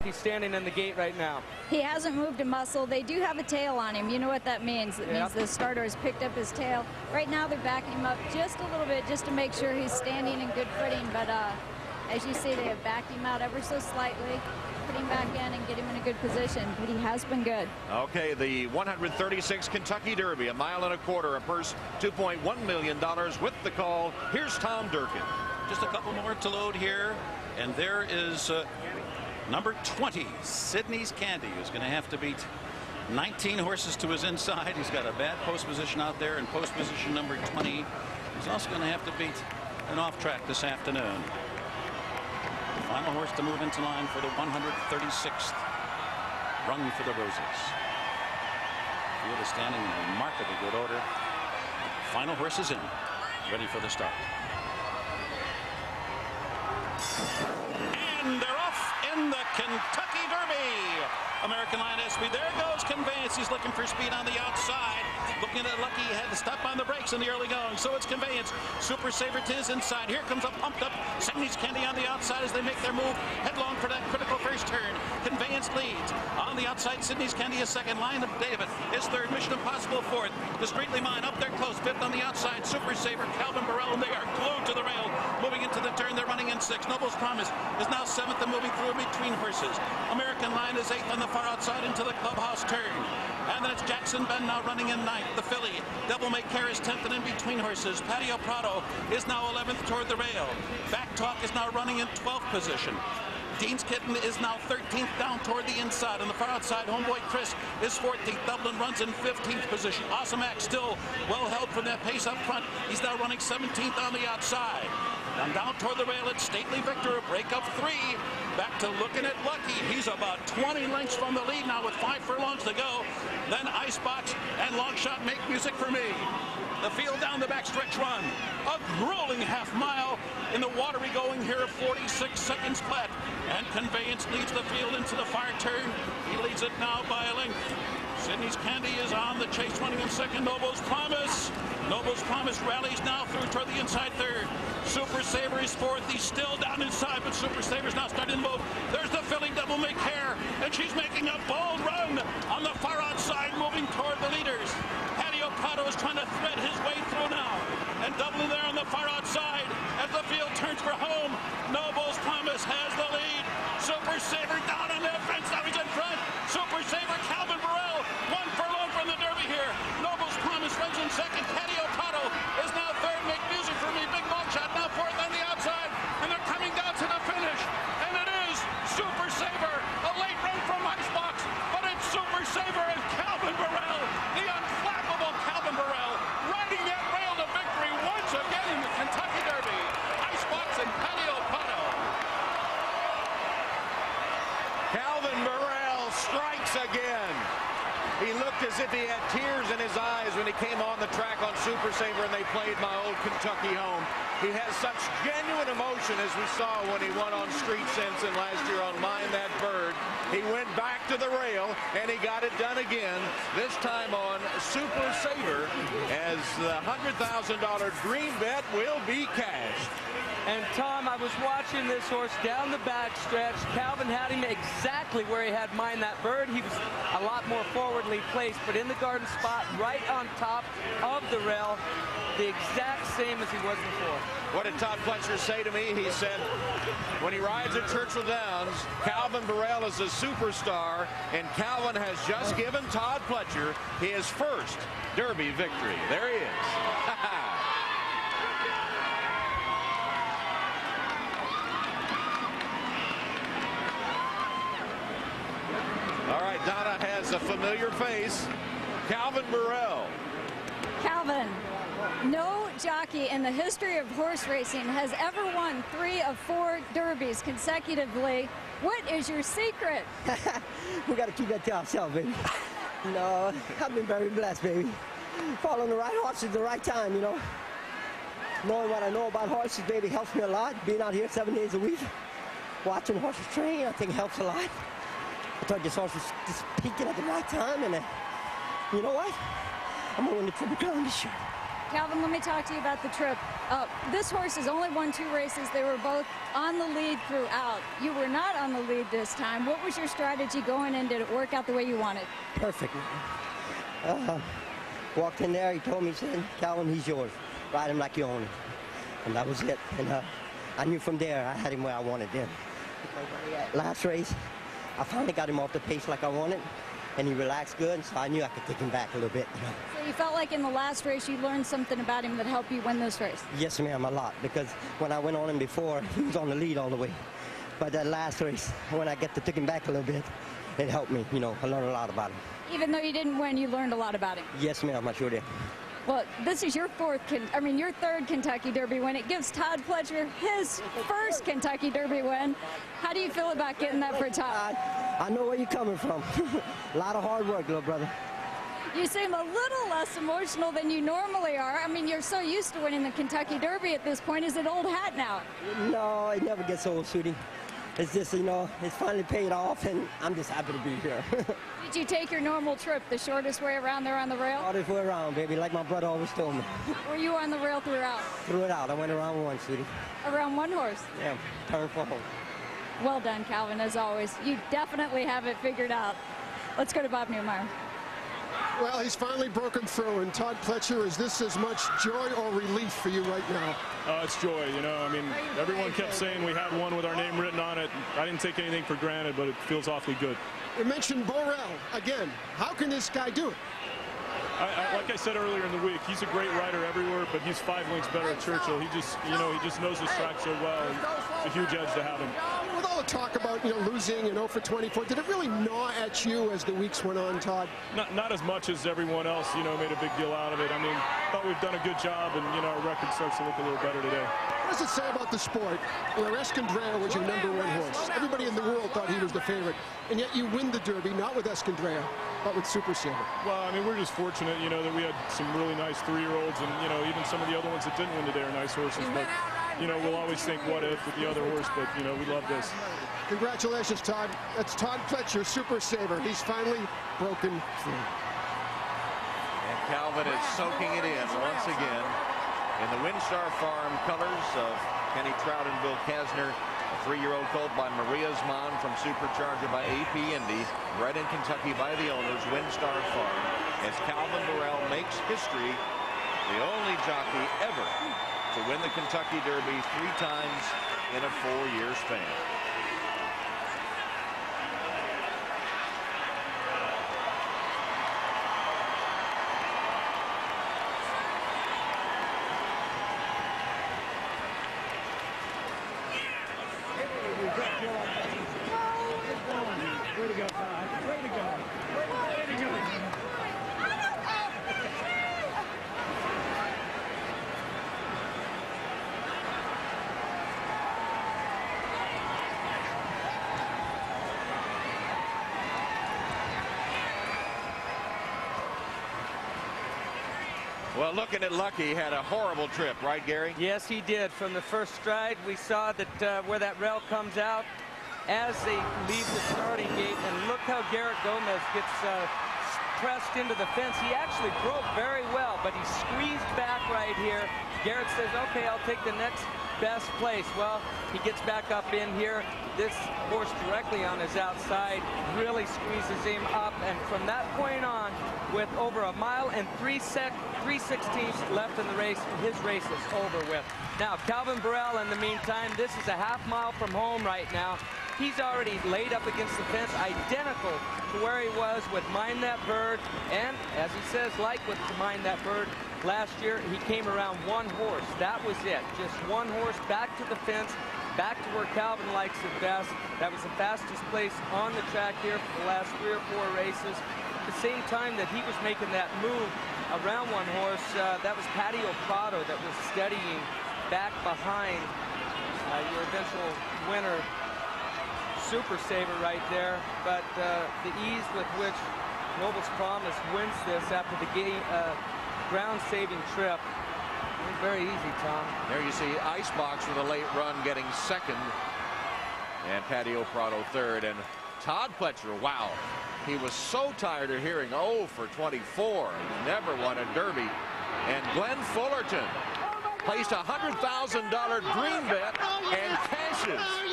He's standing in the gate right now. He hasn't moved a muscle. They do have a tail on him. You know what that means. It means the starter has picked up his tail. Right now they're backing him up just a little bit just to make sure he's standing in good footing. But as you see, they have backed him out ever so slightly, put him back in and get him in a good position. But he has been good. Okay, the 136 Kentucky Derby, a mile and a quarter, a purse $2.1 million with the call. Here's Tom Durkin. Just a couple more to load here. And there is number 20, Sydney's Candy, who's going to have to beat 19 horses to his inside. He's got a bad post position out there, and post position number 20. He's also going to have to beat an off track this afternoon. The final horse to move into line for the 136th Run for the Roses. Field is standing in remarkably good order. Final horse is in, ready for the start. And they're off in the Kentucky Derby. American Lion SB. There goes Conveyance. He's looking for speed on the outside. Looking at Lucky. He had to step on the brakes in the early going. So it's Conveyance. Super Saver to his inside. Here comes a pumped up Sydney's Candy on the outside as they make their move headlong for that critical first turn. Conveyance leads. On the outside, Sydney's Candy is second. Lion of David is third. Mission Impossible fourth. Discreetly Mine up there close. Fifth on the outside. Super Saver, Calvin Burrell, and they are glued to the rail. Moving into the turn, they're running in sixth. Noble's Promise is now seventh and moving through between horses. American Lion is eighth on the far outside into the clubhouse turn. And then it's Jackson Ben now running in ninth. The filly, Devil May Care, is 10th and in between horses. Patio Prado is now 11th toward the rail. Back Talk is now running in 12th position. Dean's Kitten is now 13th down toward the inside. On the far outside, Homeboy Chris is 14th. Dublin runs in 15th position. Awesome Act still well held from that pace up front. He's now running 17th on the outside. Down toward the rail, it's Stately Victor, a break of 3. Back to Looking at Lucky. He's about 20 lengths from the lead now with 5 furlongs to go. Then Icebox and Longshot Make Music for Me. The field down the backstretch run. A grueling half mile in the watery going here of 46 seconds flat. And Conveyance leads the field into the far turn. He leads it now by a length. Sydney's Candy is on the chase, running in second. Noble's Promise. Noble's Promise rallies now through toward the inside third. Super Saver is fourth. He's still down inside, but Super Saver's now starting to move. There's the filly Devil May Care, and she's making a bold run on the far outside, moving toward the leaders. Patio Prado is trying to thread his way through now. And Dublin there on the far outside as the field turns for home. Noble's Promise has the lead. Super Saver down on that fence. Now he's in front. Super Saver, Calvin Burrell, 1 furlong from the Derby here. Noble's Promise runs in second. Patio Prado is now third. Make Music for Me. Big Longshot now fourth on the outside. And they're coming down to the finish. And it is Super Saver. A late run from Icebox. But it's Super Saver and Calvin Burrell. The unflappable Calvin Burrell riding that rail to victory once again in the Kentucky Derby. Icebox and Patio Prado. Calvin Burrell strikes again. He looked as if he had tears in his eyes when he came on the track on Super Saver and they played My Old Kentucky Home. He has such genuine emotion as we saw when he won on Street Sense and last year on Mind That Bird. He went back to the rail and he got it done again, this time on Super Saver, as the $100,000 dream bet will be cashed. And Tom, I was watching this horse down the backstretch. Calvin had him exactly where he had Mind That Bird. He was a lot more forwardly placed, but in the garden spot, right on top of the rail, the exact same as he was before. What did Todd Pletcher say to me? He said, when he rides at Churchill Downs, Calvin Burrell is a superstar, and Calvin has just given Todd Pletcher his first Derby victory. There he is. All right, Donna has a familiar face. Calvin Burrell. Calvin, no jockey in the history of horse racing has ever won 3 of 4 derbies consecutively. What is your secret? We got to keep that to ourselves, baby. No, I've been very blessed, baby. Following the right horses at the right time, you know. Knowing what I know about horses, baby, helps me a lot. Being out here 7 days a week, watching horses train, I think helps a lot. I thought this horse was just peaking at the right time, and you know what? I'm going to win the Triple Crown this year. Calvin, let me talk to you about the trip. This horse has only won 2 races. They were both on the lead throughout. You were not on the lead this time. What was your strategy going in? Did it work out the way you wanted? Perfect. Walked in there, he told me, he said, Calvin, he's yours. Ride him like you own him. And that was it. And I knew from there I had him where I wanted him. Last race, I finally got him off the pace like I wanted, and he relaxed good, so I knew I could take him back a little bit. So you felt like in the last race you learned something about him that helped you win this race? Yes, ma'am, a lot, because when I went on him before, he was on the lead all the way. But that last race, when I took him back a little bit, it helped me. I learned a lot about him. Even though you didn't win, you learned a lot about him? Yes, ma'am, I sure did. Well, this is your your 3rd Kentucky Derby win. It gives Todd Pletcher his 1st Kentucky Derby win. How do you feel about getting that for Todd? I know where you're coming from. A lot of hard work, little brother. You seem a little less emotional than you normally are. I mean, you're so used to winning the Kentucky Derby at this point. Is it old hat now? No, it never gets old, sweetie. It's just, it's finally paid off, and I'm just happy to be here. Did you take your normal trip, the shortest way around there on the rail? Shortest way around, baby, like my brother always told me. Were you on the rail throughout? Throughout. I went around one, sweetie. Around one horse? Yeah, turn for home. Well done, Calvin, as always. You definitely have it figured out. Let's go to Bob Newmeyer. Well, he's finally broken through, and Todd Pletcher, is this as much joy or relief for you right now? It's joy, I mean, everyone kept saying we had one with our name written on it. I didn't take anything for granted, but it feels awfully good. You mentioned Burrell again. How can this guy do it? Like I said earlier in the week, he's a great rider everywhere, but he's 5 lengths better at Churchill. He just, he just knows his track so well. It's a huge edge to have him. With all the talk about, losing and 0 for 24, did it really gnaw at you as the weeks went on, Todd? Not as much as everyone else, made a big deal out of it. I mean, thought we've done a good job, and, our record starts to look a little better today. What does it say about the sport where Escondrea was your #1 horse? Everybody in the world thought he was the favorite, and yet you win the Derby, not with Escondrea, but with Super Saver. Well, I mean, we're just fortunate, that we had some really nice 3-year-olds, and, even some of the other ones that didn't win today are nice horses. But, we'll always think what if with the other horse, but, we love this. Congratulations, Todd. That's Todd Pletcher, Super Saver. He's finally broken through. And Calvin is soaking it in once again in the Windstar Farm colors of Kenny Trout and Bill Kasner. A 3-year-old colt by Maria's Mon from Supercharger by AP Indy, bred in Kentucky by the owners, Windstar Farm, as Calvin Burrell makes history, the only jockey ever to win the Kentucky Derby 3 times in a 4-year span. Way to go, Todd. Way to go. Way to go. Well, looking at Lucky, he had a horrible trip, right, Gary? Yes, he did. From the first stride, we saw that where that rail comes out as they leave the starting gate. And look how Garrett Gomez gets pressed into the fence. He actually broke very well, but he squeezed back right here. Garrett says, okay, I'll take the next best place. Well, he gets back up in here. This horse directly on his outside really squeezes him up, and from that point on, with over 1 mile and 3/16 left in the race, his race is over with. Now, Calvin Burrell, in the meantime, this is a half mile from home right now. He's already laid up against the fence, identical to where he was with Mind That Bird, and as he says, like with Mind That Bird, last year he came around 1 horse. That was it, just 1 horse back to the fence, back to where Calvin likes it best. That was the fastest place on the track here for the last 3 or 4 races. At the same time that he was making that move around 1 horse, that was Patio Prado that was steadying back behind your eventual winner, Super Saver, right there. But the ease with which Noble's Promise wins this after the ground-saving trip, very easy, Tom. There you see Icebox with a late run getting 2nd, and Patio Prado 3rd. And Todd Pletcher, wow, he was so tired of hearing 0 for 24. He never won a Derby. And Glenn Fullerton placed a $100,000 green bet and cashes.